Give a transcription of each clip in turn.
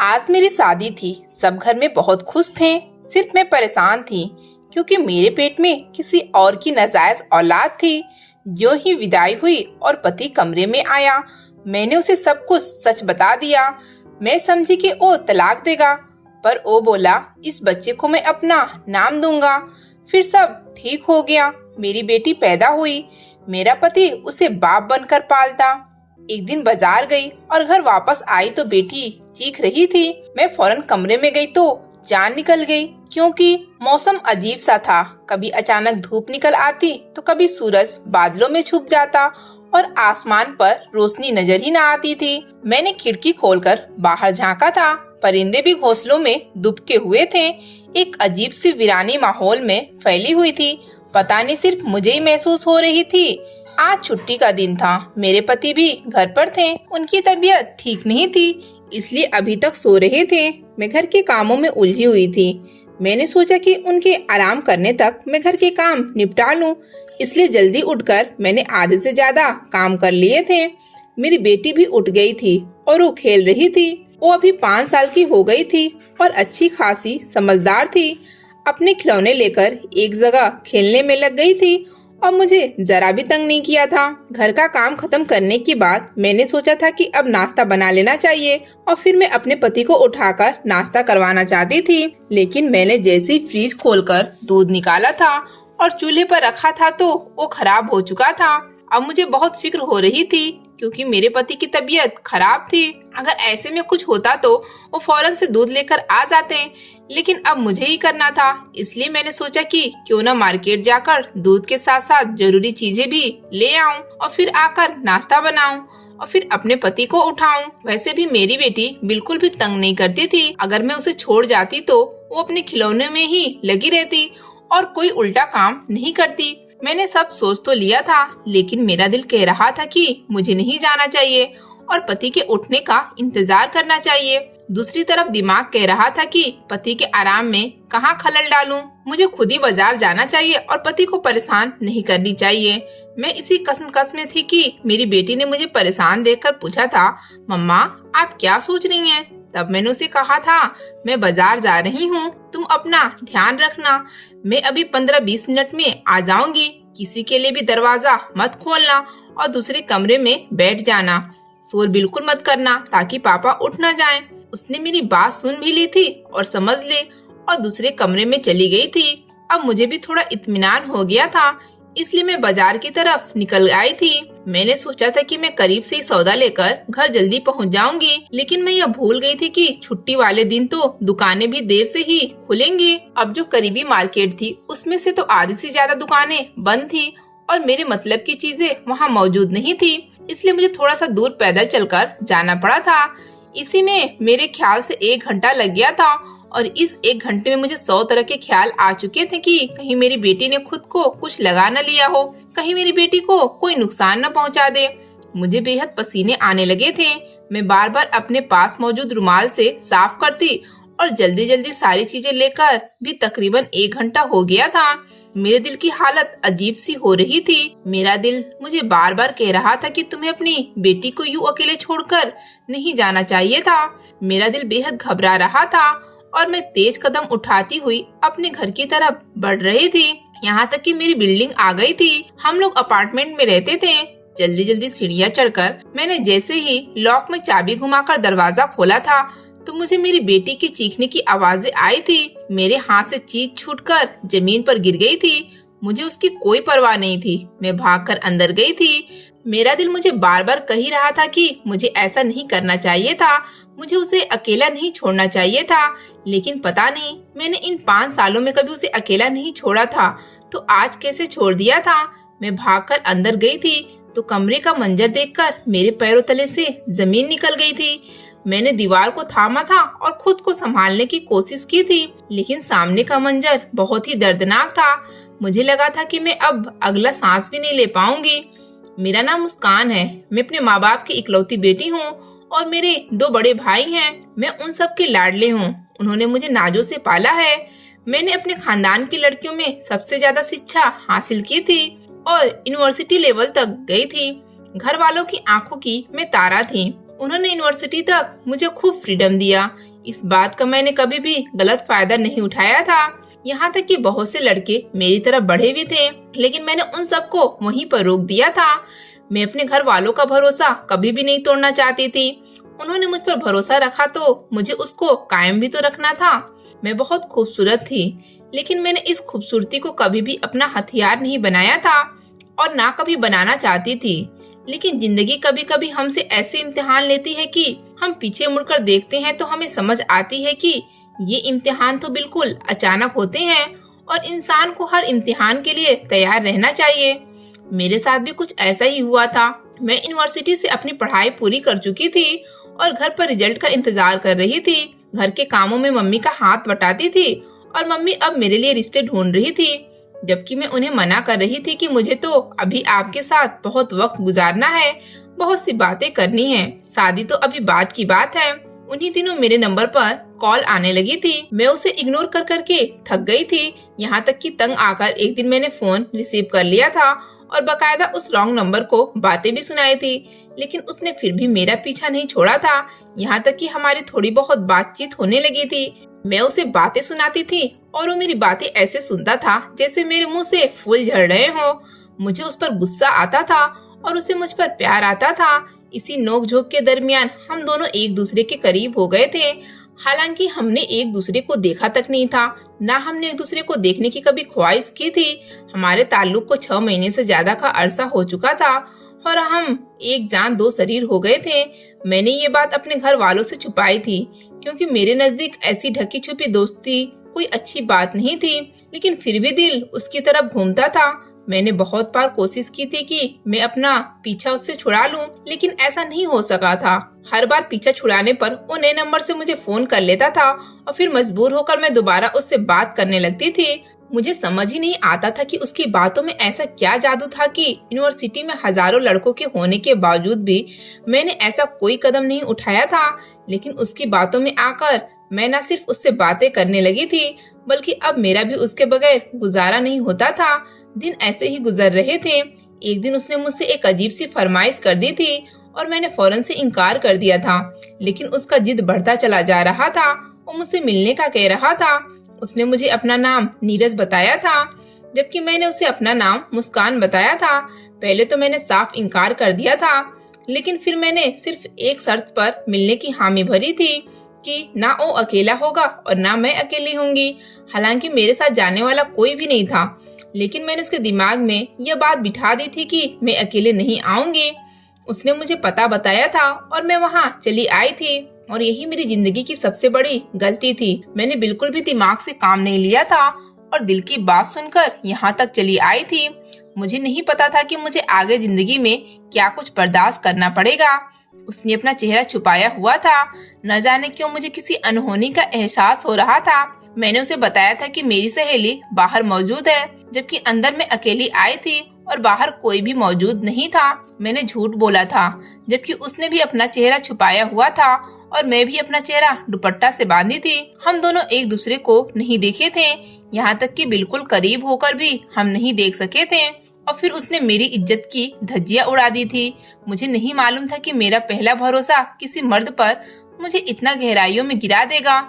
आज मेरी शादी थी। सब घर में बहुत खुश थे। सिर्फ मैं परेशान थी क्योंकि मेरे पेट में किसी और की नाजायज औलाद थी। जो ही विदाई हुई और पति कमरे में आया, मैंने उसे सब कुछ सच बता दिया। मैं समझी कि वो तलाक देगा, पर वो बोला इस बच्चे को मैं अपना नाम दूंगा। फिर सब ठीक हो गया। मेरी बेटी पैदा हुई। मेरा पति उसे बाप बनकर पालता। एक दिन बाजार गई और घर वापस आई तो बेटी चीख रही थी। मैं फौरन कमरे में गई तो जान निकल गई, क्योंकि मौसम अजीब सा था। कभी अचानक धूप निकल आती तो कभी सूरज बादलों में छुप जाता और आसमान पर रोशनी नजर ही न आती थी। मैंने खिड़की खोलकर बाहर झांका था। परिंदे भी घोंसलों में दुबके हुए थे। एक अजीब सी वीरानी माहौल में फैली हुई थी। पता नहीं सिर्फ मुझे ही महसूस हो रही थी। आज छुट्टी का दिन था। मेरे पति भी घर पर थे। उनकी तबीयत ठीक नहीं थी, इसलिए अभी तक सो रहे थे। मैं घर के कामों में उलझी हुई थी। मैंने सोचा कि उनके आराम करने तक मैं घर के काम निपटा लूं, इसलिए जल्दी उठकर मैंने आधे से ज्यादा काम कर लिए थे। मेरी बेटी भी उठ गई थी और वो खेल रही थी। वो अभी 5 साल की हो गई थी और अच्छी खासी समझदार थी। अपने खिलौने लेकर एक जगह खेलने में लग गई थी और मुझे जरा भी तंग नहीं किया था। घर का काम खत्म करने के बाद मैंने सोचा था कि अब नाश्ता बना लेना चाहिए और फिर मैं अपने पति को उठाकर नाश्ता करवाना चाहती थी। लेकिन मैंने जैसे ही फ्रिज खोलकर दूध निकाला था और चूल्हे पर रखा था तो वो खराब हो चुका था। अब मुझे बहुत फिक्र हो रही थी क्योंकि मेरे पति की तबीयत खराब थी। अगर ऐसे में कुछ होता तो वो फौरन से दूध लेकर आ जाते, लेकिन अब मुझे ही करना था। इसलिए मैंने सोचा कि क्यों ना मार्केट जाकर दूध के साथ साथ जरूरी चीजें भी ले आऊं और फिर आकर नाश्ता बनाऊं और फिर अपने पति को उठाऊं। वैसे भी मेरी बेटी बिल्कुल भी तंग नहीं करती थी। अगर मैं उसे छोड़ जाती तो वो अपने खिलौने में ही लगी रहती और कोई उल्टा काम नहीं करती। मैंने सब सोच तो लिया था, लेकिन मेरा दिल कह रहा था कि मुझे नहीं जाना चाहिए और पति के उठने का इंतजार करना चाहिए। दूसरी तरफ दिमाग कह रहा था कि पति के आराम में कहाँ खलल डालूं। मुझे खुद ही बाजार जाना चाहिए और पति को परेशान नहीं करनी चाहिए। मैं इसी कसम में थी कि मेरी बेटी ने मुझे परेशान देखकर पूछा था, मम्मा आप क्या सोच रही हैं? तब मैंने उसे कहा था, मैं बाजार जा रही हूँ, तुम अपना ध्यान रखना। मैं अभी 15-20 मिनट में आ जाऊंगी। किसी के लिए भी दरवाजा मत खोलना और दूसरे कमरे में बैठ जाना। शोर बिल्कुल मत करना ताकि पापा उठ न जाएं। उसने मेरी बात सुन भी ली थी और समझ ले और दूसरे कमरे में चली गई थी। अब मुझे भी थोड़ा इत्मीनान हो गया था, इसलिए मैं बाजार की तरफ निकल आई थी। मैंने सोचा था कि मैं करीब से ही सौदा लेकर घर जल्दी पहुंच जाऊंगी, लेकिन मैं यह भूल गई थी कि छुट्टी वाले दिन तो दुकानें भी देर से ही खुलेंगी। अब जो करीबी मार्केट थी उसमें से तो आधी से ज्यादा दुकानें बंद थी और मेरे मतलब की चीजें वहाँ मौजूद नहीं थी, इसलिए मुझे थोड़ा सा दूर पैदल चलकर जाना पड़ा था। इसी में मेरे ख्याल से 1 घंटा लग गया था और इस 1 घंटे में मुझे 100 तरह के ख्याल आ चुके थे कि कहीं मेरी बेटी ने खुद को कुछ लगा न लिया हो, कहीं मेरी बेटी को कोई नुकसान न पहुंचा दे। मुझे बेहद पसीने आने लगे थे। मैं बार बार अपने पास मौजूद रुमाल से साफ करती और जल्दी जल्दी सारी चीजें लेकर भी तकरीबन 1 घंटा हो गया था। मेरे दिल की हालत अजीब सी हो रही थी। मेरा दिल मुझे बार बार कह रहा था कि तुम्हें अपनी बेटी को यूं अकेले छोड़कर नहीं जाना चाहिए था। मेरा दिल बेहद घबरा रहा था और मैं तेज कदम उठाती हुई अपने घर की तरफ बढ़ रही थी। यहाँ तक कि मेरी बिल्डिंग आ गई थी। हम लोग अपार्टमेंट में रहते थे। जल्दी जल्दी सीढ़ियाँ चढ़कर मैंने जैसे ही लॉक में चाबी घुमाकर दरवाजा खोला था तो मुझे मेरी बेटी की चीखने की आवाजें आई थी। मेरे हाथ से चीज छूटकर जमीन पर गिर गई थी। मुझे उसकी कोई परवाह नहीं थी। मैं भागकर अंदर गई थी। मेरा दिल मुझे बार बार कह ही रहा था कि मुझे ऐसा नहीं करना चाहिए था, मुझे उसे अकेला नहीं छोड़ना चाहिए था। लेकिन पता नहीं मैंने इन 5 सालों में कभी उसे अकेला नहीं छोड़ा था, तो आज कैसे छोड़ दिया था। मैं भागकर अंदर गई थी तो कमरे का मंजर देखकर मेरे पैरों तले से जमीन निकल गई थी। मैंने दीवार को थामा था और खुद को संभालने की कोशिश की थी, लेकिन सामने का मंजर बहुत ही दर्दनाक था। मुझे लगा था कि मैं अब अगला सांस भी नहीं ले पाऊंगी। मेरा नाम मुस्कान है। मैं अपने माँ बाप की इकलौती बेटी हूँ और मेरे 2 बड़े भाई हैं। मैं उन सब के लाडले हूँ। उन्होंने मुझे नाजों से पाला है। मैंने अपने खानदान की लड़कियों में सबसे ज्यादा शिक्षा हासिल की थी और यूनिवर्सिटी लेवल तक गई थी। घर वालों की आंखों की मैं तारा थी। उन्होंने यूनिवर्सिटी तक मुझे खूब फ्रीडम दिया। इस बात का मैंने कभी भी गलत फायदा नहीं उठाया था। यहाँ तक कि बहुत से लड़के मेरी तरफ बढ़े भी थे, लेकिन मैंने उन सबको वहीं पर रोक दिया था। मैं अपने घर वालों का भरोसा कभी भी नहीं तोड़ना चाहती थी। उन्होंने मुझ पर भरोसा रखा तो मुझे उसको कायम भी तो रखना था। मैं बहुत खूबसूरत थी, लेकिन मैंने इस खूबसूरती को कभी भी अपना हथियार नहीं बनाया था और ना कभी बनाना चाहती थी। लेकिन जिंदगी कभी कभी हमसे ऐसे इम्तिहान लेती है कि हम पीछे मुड़कर देखते हैं तो हमें समझ आती है कि ये इम्तिहान तो बिल्कुल अचानक होते हैं और इंसान को हर इम्तिहान के लिए तैयार रहना चाहिए। मेरे साथ भी कुछ ऐसा ही हुआ था। मैं यूनिवर्सिटी से अपनी पढ़ाई पूरी कर चुकी थी और घर पर रिजल्ट का इंतजार कर रही थी। घर के कामों में मम्मी का हाथ बटाती थी और मम्मी अब मेरे लिए रिश्ते ढूंढ रही थी, जबकि मैं उन्हें मना कर रही थी कि मुझे तो अभी आपके साथ बहुत वक्त गुजारना है, बहुत सी बातें करनी है, शादी तो अभी बाद की बात है। उन्हीं दिनों मेरे नंबर पर कॉल आने लगी थी। मैं उसे इग्नोर कर करके थक गई थी, यहाँ तक कि तंग आकर एक दिन मैंने फोन रिसीव कर लिया था और बकायदा उस रॉन्ग नंबर को बातें भी सुनाई थी। लेकिन उसने फिर भी मेरा पीछा नहीं छोड़ा था, यहाँ तक कि हमारी थोड़ी बहुत बातचीत होने लगी थी। मैं उसे बातें सुनाती थी और वो मेरी बातें ऐसे सुनता था जैसे मेरे मुंह से फूल झड़ रहे हो। मुझे उस पर गुस्सा आता था और उसे मुझ पर प्यार आता था। इसी नोक-झोंक के दरमियान हम दोनों एक दूसरे के करीब हो गए थे। हालांकि हमने एक दूसरे को देखा तक नहीं था, ना हमने एक दूसरे को देखने की कभी ख्वाहिश की थी। हमारे ताल्लुक को 6 महीने से ज्यादा का अरसा हो चुका था और हम एक जान दो शरीर हो गए थे। मैंने ये बात अपने घर वालों से छुपाई थी, क्योंकि मेरे नजदीक ऐसी ढकी छुपी दोस्ती कोई अच्छी बात नहीं थी। लेकिन फिर भी दिल उसकी तरफ घूमता था। मैंने बहुत बार कोशिश की थी कि मैं अपना पीछा उससे छुड़ा लूं, लेकिन ऐसा नहीं हो सका था। हर बार पीछा छुड़ाने पर वो नए नंबर से मुझे फोन कर लेता था और फिर मजबूर होकर मैं दोबारा उससे बात करने लगती थी। मुझे समझ ही नहीं आता था कि उसकी बातों में ऐसा क्या जादू था कि यूनिवर्सिटी में हजारों लड़कों के होने के बावजूद भी मैंने ऐसा कोई कदम नहीं उठाया था। लेकिन उसकी बातों में आकर मैं न सिर्फ उससे बातें करने लगी थी, बल्कि अब मेरा भी उसके बगैर गुजारा नहीं होता था। दिन ऐसे ही गुजर रहे थे। एक दिन उसने मुझसे एक अजीब सी फरमाइश कर दी थी और मैंने फौरन से इनकार कर दिया था। लेकिन उसका जिद बढ़ता चला जा रहा था। वो मुझसे मिलने का कह रहा था। उसने मुझे अपना नाम नीरज बताया था, जबकि मैंने उसे अपना नाम मुस्कान बताया था। पहले तो मैंने साफ इनकार कर दिया था, लेकिन फिर मैंने सिर्फ एक शर्त पर मिलने की हामी भरी थी कि ना वो अकेला होगा और ना मैं अकेली होंगी। हालांकि मेरे साथ जाने वाला कोई भी नहीं था, लेकिन मैंने उसके दिमाग में यह बात बिठा दी थी कि मैं अकेले नहीं आऊंगी। उसने मुझे पता बताया था और मैं वहाँ चली आई थी, और यही मेरी जिंदगी की सबसे बड़ी गलती थी। मैंने बिल्कुल भी दिमाग से काम नहीं लिया था और दिल की बात सुनकर यहाँ तक चली आई थी। मुझे नहीं पता था कि मुझे आगे जिंदगी में क्या कुछ बर्दाश्त करना पड़ेगा। उसने अपना चेहरा छुपाया हुआ था। न जाने क्यों मुझे किसी अनहोनी का एहसास हो रहा था। मैंने उसे बताया था कि मेरी सहेली बाहर मौजूद है, जबकि अंदर मैं अकेली आई थी और बाहर कोई भी मौजूद नहीं था। मैंने झूठ बोला था, जबकि उसने भी अपना चेहरा छुपाया हुआ था और मैं भी अपना चेहरा दुपट्टा से बांधी थी। हम दोनों एक दूसरे को नहीं देखे थे, यहाँ तक कि बिल्कुल करीब होकर भी हम नहीं देख सके थे। और फिर उसने मेरी इज्जत की धज्जियां उड़ा दी थी। मुझे नहीं मालूम था कि मेरा पहला भरोसा किसी मर्द पर मुझे इतना गहराइयों में गिरा देगा।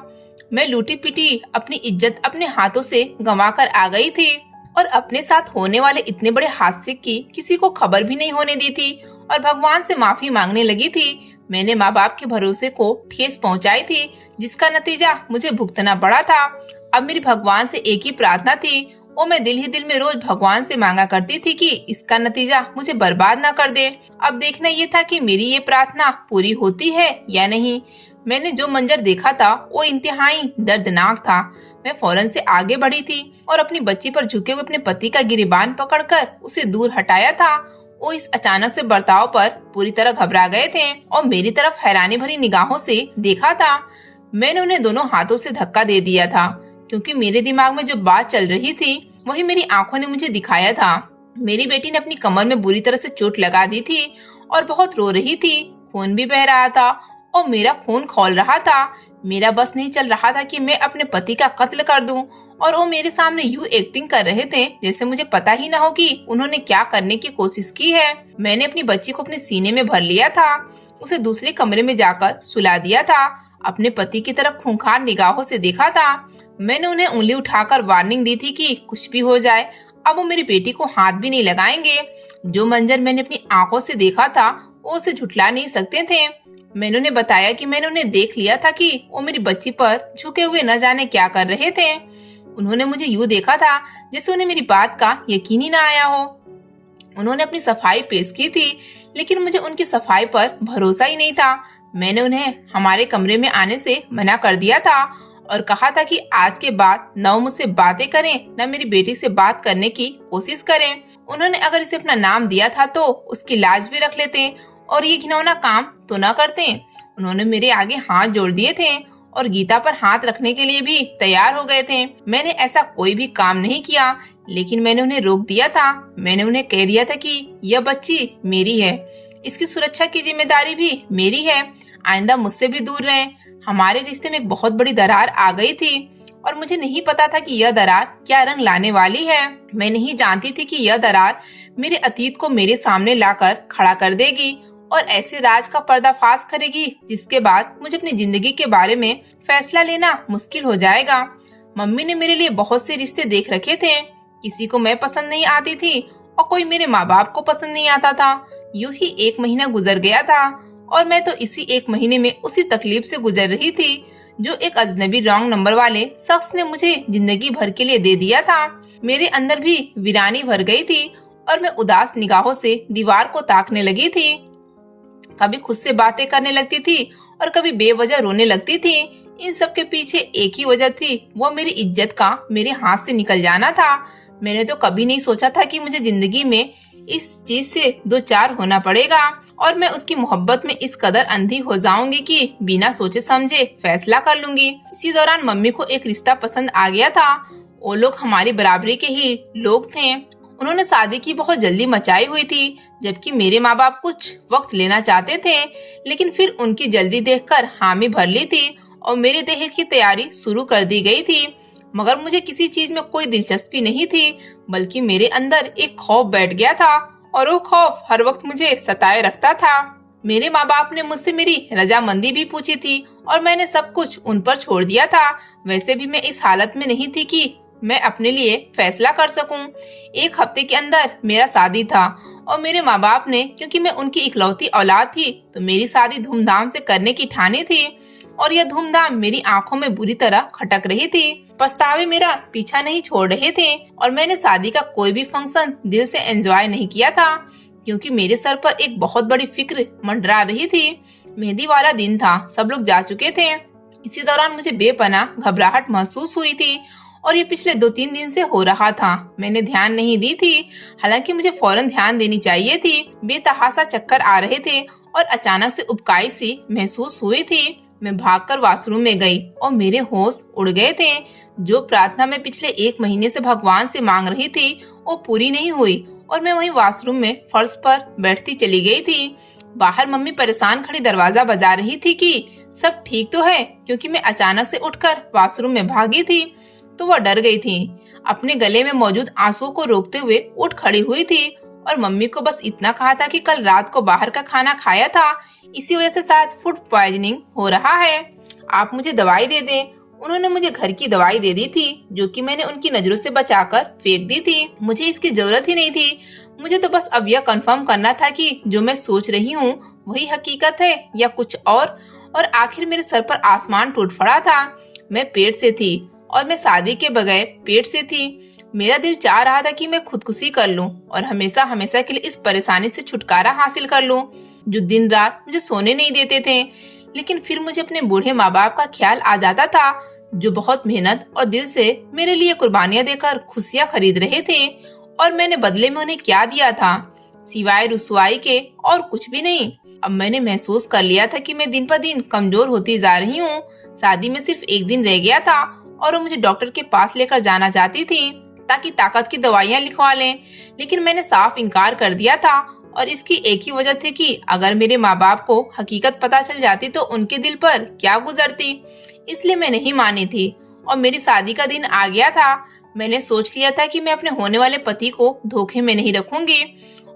मैं लूटी पिटी अपनी इज्जत अपने हाथों से गंवा कर आ गई थी और अपने साथ होने वाले इतने बड़े हादसे की किसी को खबर भी नहीं होने दी थी और भगवान से माफी मांगने लगी थी। मैंने माँ बाप के भरोसे को ठेस पहुंचाई थी, जिसका नतीजा मुझे भुगतना पड़ा था। अब मेरी भगवान से एक ही प्रार्थना थी, वो मैं दिल ही दिल में रोज भगवान से मांगा करती थी कि इसका नतीजा मुझे बर्बाद ना कर दे। अब देखना ये था कि मेरी ये प्रार्थना पूरी होती है या नहीं। मैंने जो मंजर देखा था वो इंतहाई दर्दनाक था। मैं फौरन से आगे बढ़ी थी और अपनी बच्ची पर झुके हुए अपने पति का गिरेबान पकड़कर उसे दूर हटाया था। वो इस अचानक से बर्ताव पर पूरी तरह घबरा गए थे और मेरी तरफ हैरानी भरी निगाहों से देखा था। मैंने उन्हें दोनों हाथों से धक्का दे दिया था, क्योंकि मेरे दिमाग में जो बात चल रही थी वही मेरी आंखों ने मुझे दिखाया था। मेरी बेटी ने अपनी कमर में बुरी तरह से चोट लगा दी थी और बहुत रो रही थी। खून भी बह रहा था और मेरा खून खौल रहा था। मेरा बस नहीं चल रहा था कि मैं अपने पति का कत्ल कर दूं, और वो मेरे सामने यूं एक्टिंग कर रहे थे जैसे मुझे पता ही न हो कि उन्होंने क्या करने की कोशिश की है। मैंने अपनी बच्ची को अपने सीने में भर लिया था, उसे दूसरे कमरे में जाकर सुला दिया था। अपने पति की तरफ खूंखार निगाहों से देखा था। मैंने उन्हें उंगली उठाकर वार्निंग दी थी कि कुछ भी हो जाए, अब वो मेरी बेटी को हाथ भी नहीं लगाएंगे। जो मंजर मैंने अपनी आंखों से देखा था वो उसे झुठला नहीं सकते थे। मैंने उन्हें बताया कि मैंने उन्हें देख लिया था कि वो मेरी बच्ची पर झुके हुए न जाने क्या कर रहे थे। उन्होंने मुझे यूं देखा था जैसे उन्हें मेरी बात का यकीन ही न आया हो। उन्होंने अपनी सफाई पेश की थी, लेकिन मुझे उनकी सफाई पर भरोसा ही नहीं था। मैंने उन्हें हमारे कमरे में आने से मना कर दिया था और कहा था कि आज के बाद न वो मुझसे बातें करें, न मेरी बेटी से बात करने की कोशिश करें। उन्होंने अगर इसे अपना नाम दिया था तो उसकी लाज भी रख लेते और ये घिनौना काम तो न करते। उन्होंने मेरे आगे हाथ जोड़ दिए थे और गीता पर हाथ रखने के लिए भी तैयार हो गए थे। मैंने ऐसा कोई भी काम नहीं किया, लेकिन मैंने उन्हें रोक दिया था। मैंने उन्हें कह दिया था कि यह बच्ची मेरी है, इसकी सुरक्षा की जिम्मेदारी भी मेरी है, आइंदा मुझसे भी दूर रहें। हमारे रिश्ते में एक बहुत बड़ी दरार आ गई थी और मुझे नहीं पता था कि यह दरार क्या रंग लाने वाली है। मैं नहीं जानती थी कि यह दरार मेरे अतीत को मेरे सामने लाकर खड़ा कर देगी और ऐसे राज का पर्दाफाश करेगी जिसके बाद मुझे अपनी जिंदगी के बारे में फैसला लेना मुश्किल हो जाएगा। मम्मी ने मेरे लिए बहुत से रिश्ते देख रखे थे, किसी को मैं पसंद नहीं आती थी और कोई मेरे माँ बाप को पसंद नहीं आता था। यूं ही 1 महीना गुजर गया था और मैं तो इसी 1 महीने में उसी तकलीफ से गुजर रही थी जो एक अजनबी रॉन्ग नंबर वाले शख्स ने मुझे जिंदगी भर के लिए दे दिया था। मेरे अंदर भी वीरानी भर गई थी और मैं उदास निगाहों से दीवार को ताकने लगी थी। कभी खुद से बातें करने लगती थी और कभी बेवजह रोने लगती थी। इन सब के पीछे एक ही वजह थी, वो मेरी इज्जत का मेरे हाथ से निकल जाना था। मैंने तो कभी नहीं सोचा था कि मुझे जिंदगी में इस चीज से दो चार होना पड़ेगा और मैं उसकी मोहब्बत में इस कदर अंधी हो जाऊंगी कि बिना सोचे समझे फैसला कर लूंगी। इसी दौरान मम्मी को एक रिश्ता पसंद आ गया था। वो लोग हमारी बराबरी के ही लोग थे। उन्होंने शादी की बहुत जल्दी मचाई हुई थी, जबकि मेरे माँ बाप कुछ वक्त लेना चाहते थे, लेकिन फिर उनकी जल्दी देखकर हामी भर ली थी और मेरे दहेज की तैयारी शुरू कर दी गई थी। मगर मुझे किसी चीज में कोई दिलचस्पी नहीं थी, बल्कि मेरे अंदर एक खौफ बैठ गया था और वो खौफ हर वक्त मुझे सताए रखता था। मेरे माँ बाप ने मुझसे मेरी रजामंदी भी पूछी थी और मैंने सब कुछ उन पर छोड़ दिया था। वैसे भी मैं इस हालत में नहीं थी कि मैं अपने लिए फैसला कर सकूं। 1 हफ्ते के अंदर मेरा शादी था और मेरे माँ बाप ने, क्योंकि मैं उनकी इकलौती औलाद थी, तो मेरी शादी धूमधाम से करने की ठानी थी और यह धूमधाम मेरी आंखों में बुरी तरह खटक रही थी। पछतावे मेरा पीछा नहीं छोड़ रहे थे और मैंने शादी का कोई भी फंक्शन दिल से एंजॉय नहीं किया था, क्योंकि मेरे सर पर एक बहुत बड़ी फिक्र मंडरा रही थी। मेहंदी वाला दिन था, सब लोग जा चुके थे। इसी दौरान मुझे बेपनाह घबराहट महसूस हुई थी और ये पिछले 2-3 दिन से हो रहा था। मैंने ध्यान नहीं दी थी, हालांकि मुझे फौरन ध्यान देनी चाहिए थी। बेतहासा चक्कर आ रहे थे और अचानक से उबकाई सी महसूस हुई थी। मैं भागकर वॉशरूम में गई और मेरे होश उड़ गए थे। जो प्रार्थना मैं पिछले 1 महीने से भगवान से मांग रही थी वो पूरी नहीं हुई और मैं वहीं वॉशरूम में फर्श पर बैठती चली गई थी। बाहर मम्मी परेशान खड़ी दरवाजा बजा रही थी कि सब ठीक तो है, क्योंकि मैं अचानक से उठकर वॉशरूम में भागी थी तो वह डर गई थी। अपने गले में मौजूद आंसुओं को रोकते हुए उठ खड़ी हुई थी और मम्मी को बस इतना कहा था कि कल रात को बाहर का खाना खाया था, इसी वजह से शायद फूड पॉइजनिंग हो रहा है, आप मुझे दवाई दे दें। उन्होंने मुझे घर की दवाई दे दी थी, जो कि मैंने उनकी नजरों से बचाकर फेंक दी थी। मुझे इसकी जरूरत ही नहीं थी। मुझे तो बस अब यह कंफर्म करना था कि जो मैं सोच रही हूँ वही हकीकत है या कुछ और आखिर मेरे सर पर आसमान टूट पड़ा था। मैं पेट से थी और मैं शादी के बगैर पेट से थी। मेरा दिल चाह रहा था कि मैं खुदकुशी कर लूं और हमेशा हमेशा के लिए इस परेशानी से छुटकारा हासिल कर लूं, जो दिन रात मुझे सोने नहीं देते थे। लेकिन फिर मुझे अपने बूढ़े माँ बाप का ख्याल आ जाता था, जो बहुत मेहनत और दिल से मेरे लिए कुर्बानियां देकर खुशियां खरीद रहे थे, और मैंने बदले में उन्हें क्या दिया था सिवाय रुसवाई के और कुछ भी नहीं। अब मैंने महसूस कर लिया था कि मैं दिन पर दिन कमजोर होती जा रही हूँ। शादी में सिर्फ 1 दिन रह गया था और वो मुझे डॉक्टर के पास लेकर जाना चाहती थी ताकि ताकत की दवाइयाँ लिखवा लें, लेकिन मैंने साफ इनकार कर दिया था और इसकी एक ही वजह थी कि अगर मेरे माँ बाप को हकीकत पता चल जाती तो उनके दिल पर क्या गुजरती, इसलिए मैं नहीं मानी थी। और मेरी शादी का दिन आ गया था। मैंने सोच लिया था कि मैं अपने होने वाले पति को धोखे में नहीं रखूंगी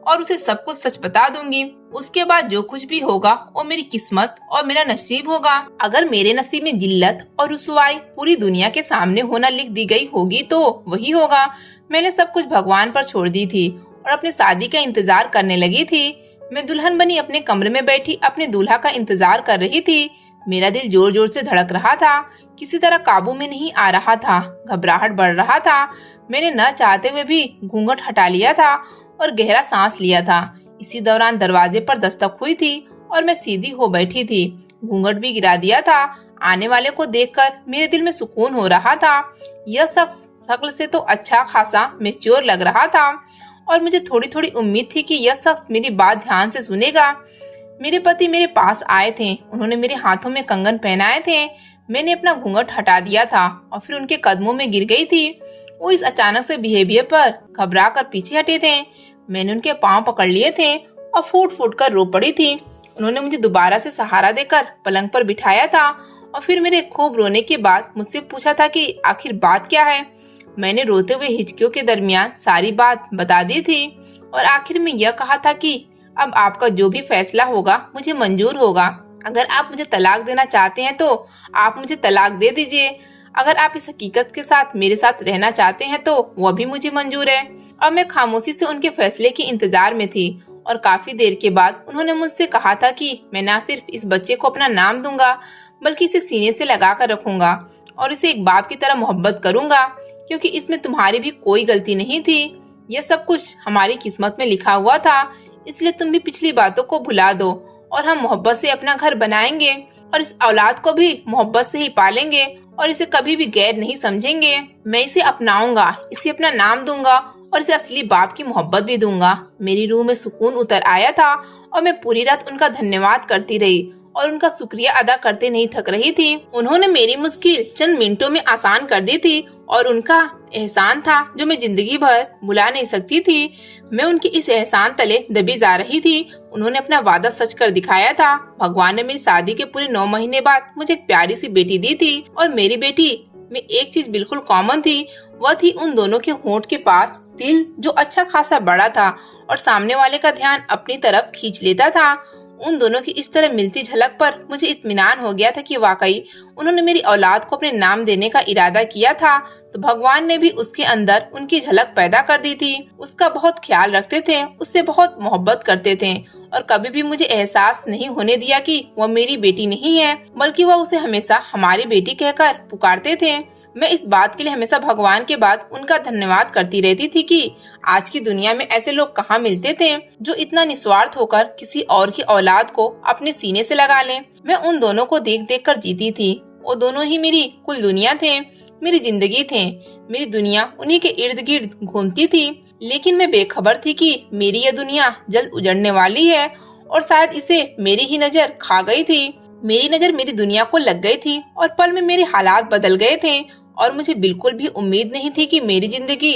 और उसे सब कुछ सच बता दूंगी। उसके बाद जो कुछ भी होगा वो मेरी किस्मत और मेरा नसीब होगा। अगर मेरे नसीब में जिल्लत और रुसवाई पूरी दुनिया के सामने होना लिख दी गई होगी तो वही होगा। मैंने सब कुछ भगवान पर छोड़ दी थी और अपनी शादी का इंतजार करने लगी थी। मैं दुल्हन बनी अपने कमरे में बैठी अपने दूल्हा का इंतजार कर रही थी। मेरा दिल जोर जोर से धड़क रहा था, किसी तरह काबू में नहीं आ रहा था। घबराहट बढ़ रहा था। मैंने न चाहते हुए भी घूंघट हटा लिया था और गहरा सांस लिया था। इसी दौरान दरवाजे पर दस्तक हुई थी और मैं सीधी हो बैठी थी। घूंघट भी गिरा दिया था। आने वाले को देखकर मेरे दिल में सुकून हो रहा था। यह शख्स शक्ल से तो अच्छा खासा मैच्योर लग रहा था और मुझे थोड़ी थोड़ी उम्मीद थी कि यह शख्स मेरी बात ध्यान से सुनेगा। मेरे पति मेरे पास आए थे। उन्होंने मेरे हाथों में कंगन पहनाए थे। मैंने अपना घूंघट हटा दिया था और फिर उनके कदमों में गिर गई थी। वो इस अचानक से बिहेवियर पर घबरा कर पीछे हटे थे। मैंने उनके पांव पकड़ लिए थे और फूट फूट कर रो पड़ी थी। उन्होंने मुझे दोबारा से सहारा देकर पलंग पर बिठाया था और फिर मेरे खूब रोने के बाद मुझसे पूछा था कि आखिर बात क्या है। मैंने रोते हुए हिचकियों के दरमियान सारी बात बता दी थी और आखिर में यह कहा था कि अब आपका जो भी फैसला होगा मुझे मंजूर होगा। अगर आप मुझे तलाक देना चाहते हैं तो आप मुझे तलाक दे दीजिए। अगर आप इस हकीकत के साथ मेरे साथ रहना चाहते हैं तो वह भी मुझे मंजूर है। अब मैं खामोशी से उनके फैसले के इंतजार में थी और काफी देर के बाद उन्होंने मुझसे कहा था कि मैं न सिर्फ इस बच्चे को अपना नाम दूंगा बल्कि इसे सीने से लगा कर रखूंगा और इसे एक बाप की तरह मोहब्बत करूंगा, क्योंकि इसमें तुम्हारी भी कोई गलती नहीं थी। यह सब कुछ हमारी किस्मत में लिखा हुआ था। इसलिए तुम भी पिछली बातों को भुला दो और हम मोहब्बत से अपना घर बनाएंगे और इस औलाद को भी मोहब्बत से ही पालेंगे और इसे कभी भी गैर नहीं समझेंगे। मैं इसे अपनाऊंगा, इसे अपना नाम दूंगा और इसे असली बाप की मोहब्बत भी दूंगा। मेरी रूह में सुकून उतर आया था और मैं पूरी रात उनका धन्यवाद करती रही और उनका शुक्रिया अदा करते नहीं थक रही थी। उन्होंने मेरी मुश्किल चंद मिनटों में आसान कर दी थी और उनका एहसान था जो मैं जिंदगी भर भुला नहीं सकती थी। मैं उनके इस एहसान तले दबी जा रही थी। उन्होंने अपना वादा सच कर दिखाया था। भगवान ने मेरी शादी के पूरे 9 महीने बाद मुझे एक प्यारी सी बेटी दी थी और मेरी बेटी में एक चीज बिल्कुल कॉमन थी। वह थी उन दोनों के होंठ के पास दिल जो अच्छा खासा बड़ा था और सामने वाले का ध्यान अपनी तरफ खींच लेता था। उन दोनों की इस तरह मिलती झलक पर मुझे इत्मीनान हो गया था कि वाकई उन्होंने मेरी औलाद को अपने नाम देने का इरादा किया था, तो भगवान ने भी उसके अंदर उनकी झलक पैदा कर दी थी। उसका बहुत ख्याल रखते थे, उससे बहुत मोहब्बत करते थे और कभी भी मुझे एहसास नहीं होने दिया कि वह मेरी बेटी नहीं है, बल्कि वह उसे हमेशा हमारी बेटी कहकर पुकारते थे। मैं इस बात के लिए हमेशा भगवान के बाद उनका धन्यवाद करती रहती थी कि आज की दुनिया में ऐसे लोग कहाँ मिलते थे जो इतना निस्वार्थ होकर किसी और की औलाद को अपने सीने से लगा लें। मैं उन दोनों को देख देख कर जीती थी। वो दोनों ही मेरी कुल दुनिया थे, मेरी जिंदगी थे। मेरी दुनिया उन्हीं के इर्द गिर्द घूमती थी, लेकिन मैं बेखबर थी कि मेरी यह दुनिया जल्द उजड़ने वाली है और शायद इसे मेरी ही नजर खा गई थी। मेरी नजर मेरी दुनिया को लग गई थी और पल में मेरे हालात बदल गए थे और मुझे बिल्कुल भी उम्मीद नहीं थी कि मेरी जिंदगी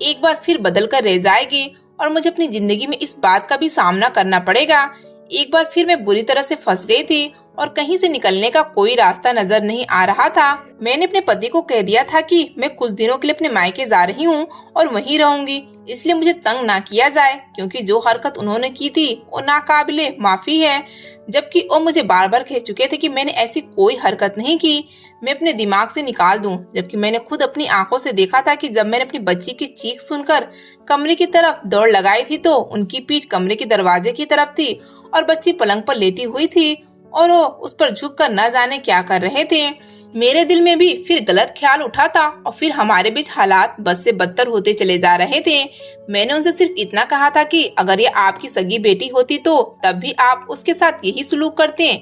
एक बार फिर बदल कर रह जाएगी और मुझे अपनी जिंदगी में इस बात का भी सामना करना पड़ेगा। एक बार फिर मैं बुरी तरह से फंस गई थी और कहीं से निकलने का कोई रास्ता नजर नहीं आ रहा था। मैंने अपने पति को कह दिया था कि मैं कुछ दिनों के लिए अपने मायके जा रही हूँ और वहीं रहूंगी, इसलिए मुझे तंग ना किया जाए, क्योंकि जो हरकत उन्होंने की थी वो नाकाबिले माफी है। जबकि वो मुझे बार बार कह चुके थे कि मैंने ऐसी कोई हरकत नहीं की, मैं अपने दिमाग से निकाल दूं। जबकि मैंने खुद अपनी आंखों से देखा था कि जब मैंने अपनी बच्ची की चीख सुनकर कमरे की तरफ दौड़ लगाई थी तो उनकी पीठ कमरे के दरवाजे की तरफ थी और बच्ची पलंग पर लेटी हुई थी और वो उस पर झुक कर न जाने क्या कर रहे थे। मेरे दिल में भी फिर गलत ख्याल उठा था और फिर हमारे बीच हालात बद से बदतर होते चले जा रहे थे। मैंने उनसे सिर्फ इतना कहा था कि अगर ये आपकी सगी बेटी होती तो तब भी आप उसके साथ यही सलूक करते।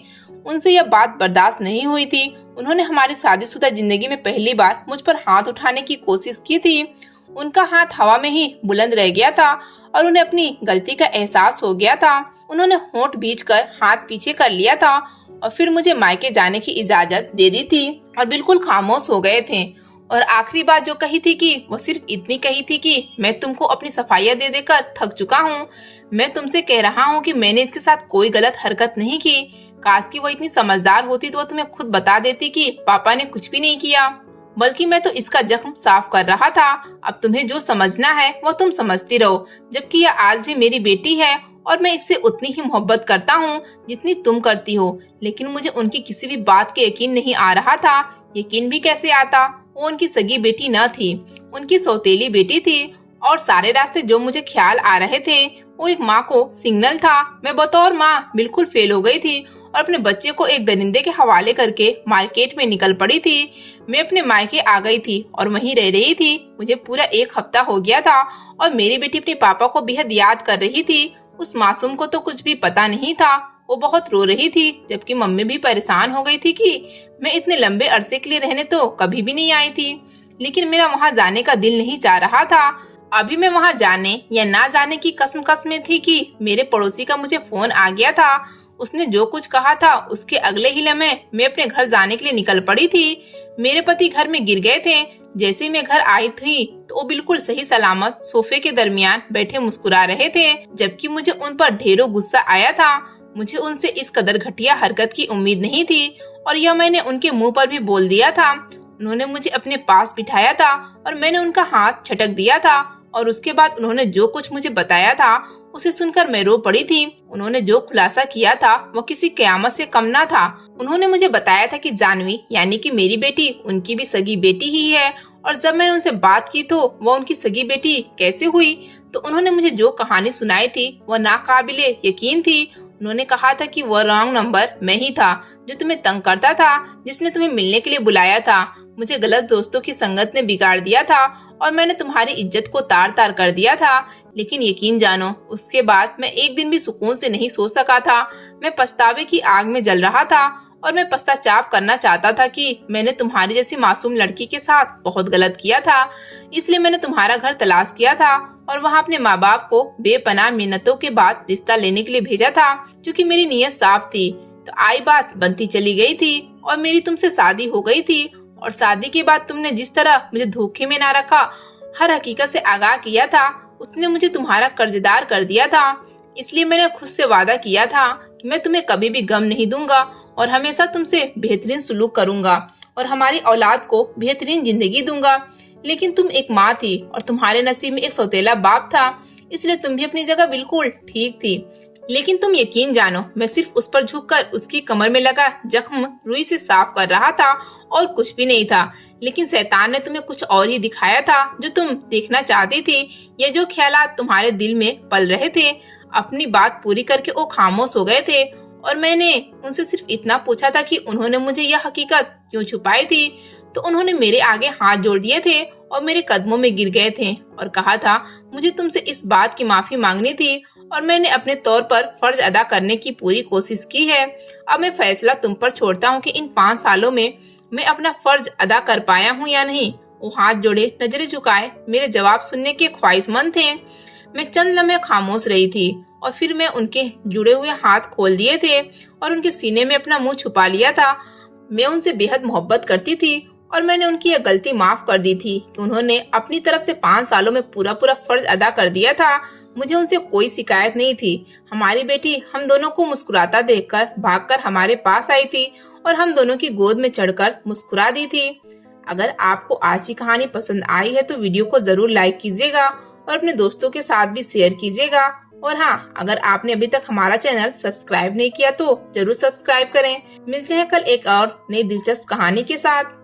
उनसे यह बात बर्दाश्त नहीं हुई थी। उन्होंने हमारी शादीशुदा जिंदगी में पहली बार मुझ पर हाथ उठाने की कोशिश की थी। उनका हाथ हवा में ही बुलंद रह गया था और उन्हें अपनी गलती का एहसास हो गया था। उन्होंने होंठ भींचकर हाथ पीछे कर लिया था और फिर मुझे मायके जाने की इजाजत दे दी थी और बिल्कुल खामोश हो गए थे। और आखिरी बात जो कही थी कि वो सिर्फ इतनी कही थी कि मैं तुमको अपनी सफाइयाँ दे देकर थक चुका हूँ। मैं तुमसे कह रहा हूँ कि मैंने इसके साथ कोई गलत हरकत नहीं की। काश कि वो इतनी समझदार होती तो वो तुम्हें खुद बता देती कि पापा ने कुछ भी नहीं किया। बल्कि मैं तो इसका जख्म साफ कर रहा था। अब तुम्हें जो समझना है वो तुम समझती रहो, जबकि यह आज भी मेरी बेटी है और मैं इससे उतनी ही मोहब्बत करता हूँ जितनी तुम करती हो। लेकिन मुझे उनकी किसी भी बात के यकीन नहीं आ रहा था। यकीन भी कैसे आता, वो उनकी सगी बेटी न थी, उनकी सौतेली बेटी थी। और सारे रास्ते जो मुझे ख्याल आ रहे थे वो एक माँ को सिग्नल था। मैं बतौर माँ बिल्कुल फेल हो गई थी और अपने बच्चे को एक दरिंदे के हवाले करके मार्केट में निकल पड़ी थी। मैं अपने मायके आ गई थी और वहीं रह रही थी। मुझे पूरा 1 हफ्ता हो गया था और मेरी बेटी अपने पापा को बेहद याद कर रही थी। उस मासूम को तो कुछ भी पता नहीं था। वो बहुत रो रही थी, जबकि मम्मी भी परेशान हो गई थी कि मैं इतने लंबे अरसे के लिए रहने तो कभी भी नहीं आई थी। लेकिन मेरा वहाँ जाने का दिल नहीं चाह रहा था। अभी मैं वहाँ जाने या ना जाने की कसम में थी कि मेरे पड़ोसी का मुझे फोन आ गया था। उसने जो कुछ कहा था उसके अगले ही लम्हे मैं अपने घर जाने के लिए निकल पड़ी थी। मेरे पति घर में गिर गए थे। जैसे ही मैं घर आई थी तो वो बिल्कुल सही सलामत सोफे के दरमियान बैठे मुस्कुरा रहे थे, जबकि मुझे उन पर ढेरों गुस्सा आया था। मुझे उनसे इस कदर घटिया हरकत की उम्मीद नहीं थी और यह मैंने उनके मुंह पर भी बोल दिया था। उन्होंने मुझे अपने पास बिठाया था और मैंने उनका हाथ झटक दिया था और उसके बाद उन्होंने जो कुछ मुझे बताया था उसे सुनकर मैं रो पड़ी थी। उन्होंने जो खुलासा किया था वो किसी कयामत से कम ना था। उन्होंने मुझे बताया था कि जानवी यानी कि मेरी बेटी उनकी भी सगी बेटी ही है और जब मैंने उनसे बात की तो वो उनकी सगी बेटी कैसे हुई, तो उन्होंने मुझे जो कहानी सुनाई थी वह नाकाबिले यकीन थी। उन्होंने कहा था कि वह रॉन्ग नंबर मैं ही था जो तुम्हें तंग करता था, जिसने तुम्हें मिलने के लिए बुलाया था। मुझे गलत दोस्तों की संगत ने बिगाड़ दिया था और मैंने तुम्हारी इज्जत को तार तार कर दिया था। लेकिन यकीन जानो उसके बाद मैं एक दिन भी सुकून से नहीं सो सका था। मैं पछतावे की आग में जल रहा था और मैं पश्चाताप करना चाहता था कि मैंने तुम्हारी जैसी मासूम लड़की के साथ बहुत गलत किया था। इसलिए मैंने तुम्हारा घर तलाश किया था और वहाँ अपने माँ बाप को बेपनाह मिन्नतों के बाद रिश्ता लेने के लिए भेजा था, क्योंकि मेरी नीयत साफ थी। तो आई बात बनती चली गई थी और मेरी तुमसे शादी हो गई थी। और शादी के बाद तुमने जिस तरह मुझे धोखे में ना रखा, हर हकीकत से आगाह किया था, उसने मुझे तुम्हारा कर्जदार कर दिया था। इसलिए मैंने खुद से वादा किया था कि मैं तुम्हें कभी भी गम नहीं दूंगा और हमेशा तुमसे बेहतरीन सुलूक करूंगा और हमारी औलाद को बेहतरीन जिंदगी दूंगा। लेकिन तुम एक माँ थी और तुम्हारे नसीब में एक सौतेला बाप था, इसलिए तुम भी अपनी जगह बिल्कुल ठीक थी। लेकिन तुम यकीन जानो मैं सिर्फ उस पर झुककर उसकी कमर में लगा जख्म रुई से साफ कर रहा था और कुछ भी नहीं था। लेकिन शैतान ने तुम्हें कुछ और ही दिखाया था जो तुम देखना चाहती थी। ये जो ख्यालात तुम्हारे दिल में पल रहे थे, अपनी बात पूरी करके वो खामोश हो गए थे और मैंने उनसे सिर्फ इतना पूछा था कि उन्होंने मुझे यह हकीकत क्यों छुपाई थी। तो उन्होंने मेरे आगे हाथ जोड़ दिए थे और मेरे कदमों में गिर गए थे और कहा था मुझे तुमसे इस बात की माफी मांगनी थी और मैंने अपने तौर पर फर्ज अदा करने की पूरी कोशिश की है। अब मैं फैसला तुम पर छोड़ता हूँ कि इन 5 सालों में मैं अपना फर्ज अदा कर पाया हूँ या नहीं। वो हाथ जोड़े नजरें झुकाए मेरे जवाब सुनने के ख्वाहिशमंद थे। मैं चंद लम्हे खामोश रही थी और फिर मैं उनके जुड़े हुए हाथ खोल दिए थे और उनके सीने में अपना मुंह छुपा लिया था। मैं उनसे बेहद मोहब्बत करती थी और मैंने उनकी यह गलती माफ कर दी थी कि उन्होंने अपनी तरफ से 5 सालों में पूरा फर्ज अदा कर दिया था। मुझे उनसे कोई शिकायत नहीं थी। हमारी बेटी हम दोनों को मुस्कुराता देखकर भागकर हमारे पास आई थी और हम दोनों की गोद में चढ़कर मुस्कुरा दी थी। अगर आपको आज की कहानी पसंद आई है तो वीडियो को जरूर लाइक कीजिएगा और अपने दोस्तों के साथ भी शेयर कीजिएगा। और हाँ, अगर आपने अभी तक हमारा चैनल सब्सक्राइब नहीं किया तो जरूर सब्सक्राइब करें। मिलते हैं कल एक और नई दिलचस्प कहानी के साथ।